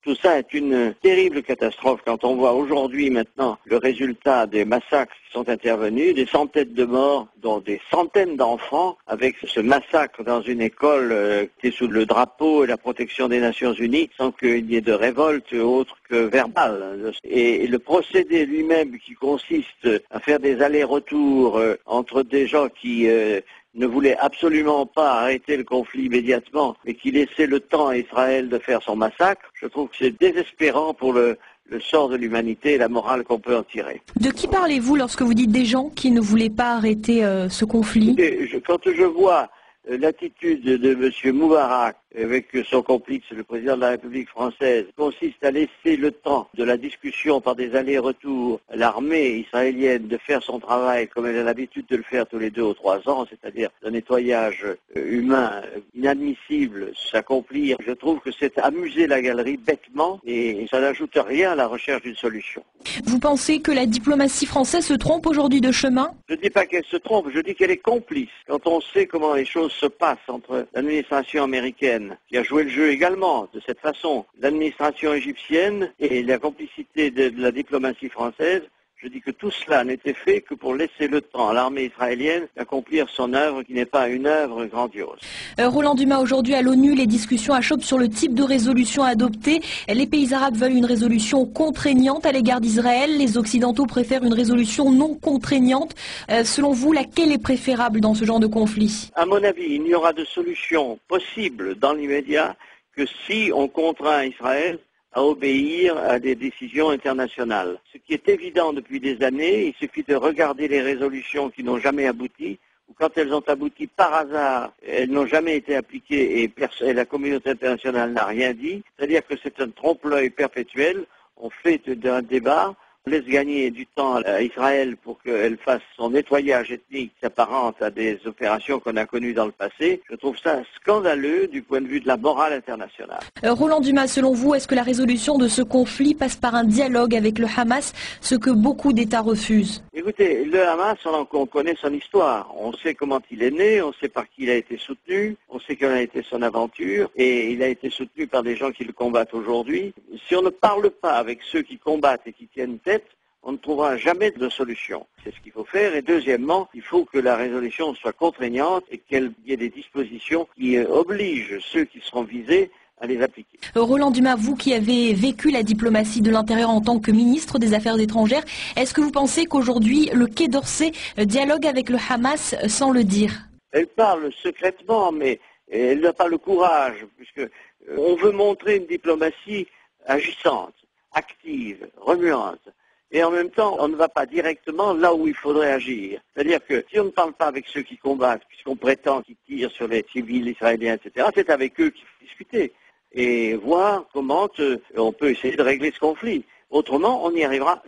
Tout ça est une terrible catastrophe quand on voit aujourd'hui maintenant le résultat des massacres qui sont intervenus, des centaines de morts, dont des centaines d'enfants, avec ce massacre dans une école qui est sous le drapeau et la protection des Nations Unies, sans qu'il y ait de révolte autre que verbale. Et le procédé lui-même qui consiste à faire des allers-retours entre des gens qui ne voulait absolument pas arrêter le conflit immédiatement, mais qui laissait le temps à Israël de faire son massacre, je trouve que c'est désespérant pour le sort de l'humanité et la morale qu'on peut en tirer. De qui parlez-vous lorsque vous dites des gens qui ne voulaient pas arrêter ce conflit? Quand je vois l'attitude de M. Moubarak avec son complice, le président de la République française, consiste à laisser le temps de la discussion par des allers-retours à l'armée israélienne de faire son travail comme elle a l'habitude de le faire tous les 2 ou 3 ans, c'est-à-dire un nettoyage humain inadmissible s'accomplir. Je trouve que c'est amuser la galerie bêtement et ça n'ajoute rien à la recherche d'une solution. Vous pensez que la diplomatie française se trompe aujourd'hui de chemin? Je ne dis pas qu'elle se trompe, je dis qu'elle est complice. Quand on sait comment les choses se passent entre l'administration américaine, qui a joué le jeu également de cette façon, l'administration égyptienne et la complicité de la diplomatie française, je dis que tout cela n'était fait que pour laisser le temps à l'armée israélienne d'accomplir son œuvre qui n'est pas une œuvre grandiose. Roland Dumas, aujourd'hui à l'ONU, les discussions achoppent sur le type de résolution à adopter. Les pays arabes veulent une résolution contraignante à l'égard d'Israël. Les Occidentaux préfèrent une résolution non contraignante. Selon vous, laquelle est préférable dans ce genre de conflit? À mon avis, il n'y aura de solution possible dans l'immédiat que si on contraint Israël à obéir à des décisions internationales. Ce qui est évident depuis des années, il suffit de regarder les résolutions qui n'ont jamais abouti, ou quand elles ont abouti par hasard, elles n'ont jamais été appliquées et la communauté internationale n'a rien dit. C'est-à-dire que c'est un trompe-l'œil perpétuel, on fait d'un débat, on laisse gagner du temps à Israël pour qu'elle fasse son nettoyage ethnique qui s'apparente à des opérations qu'on a connues dans le passé. Je trouve ça scandaleux du point de vue de la morale internationale. Roland Dumas, selon vous, est-ce que la résolution de ce conflit passe par un dialogue avec le Hamas, ce que beaucoup d'États refusent? Écoutez, le Hamas, on connaît son histoire. On sait comment il est né, on sait par qui il a été soutenu, on sait quelle a été son aventure, et il a été soutenu par des gens qui le combattent aujourd'hui. Si on ne parle pas avec ceux qui combattent et qui tiennent tête, on ne trouvera jamais de solution. C'est ce qu'il faut faire. Et deuxièmement, il faut que la résolution soit contraignante et qu'il y ait des dispositions qui obligent ceux qui seront visés à les appliquer. Roland Dumas, vous qui avez vécu la diplomatie de l'Intérieur en tant que ministre des Affaires étrangères, est-ce que vous pensez qu'aujourd'hui, le Quai d'Orsay dialogue avec le Hamas sans le dire? Elle parle secrètement, mais elle n'a pas le courage, puisque on veut montrer une diplomatie agissante, active, remuante. Et en même temps, on ne va pas directement là où il faudrait agir. C'est-à-dire que si on ne parle pas avec ceux qui combattent, puisqu'on prétend qu'ils tirent sur les civils israéliens, etc., c'est avec eux qu'il faut discuter et voir comment on peut essayer de régler ce conflit. Autrement, on n'y arrivera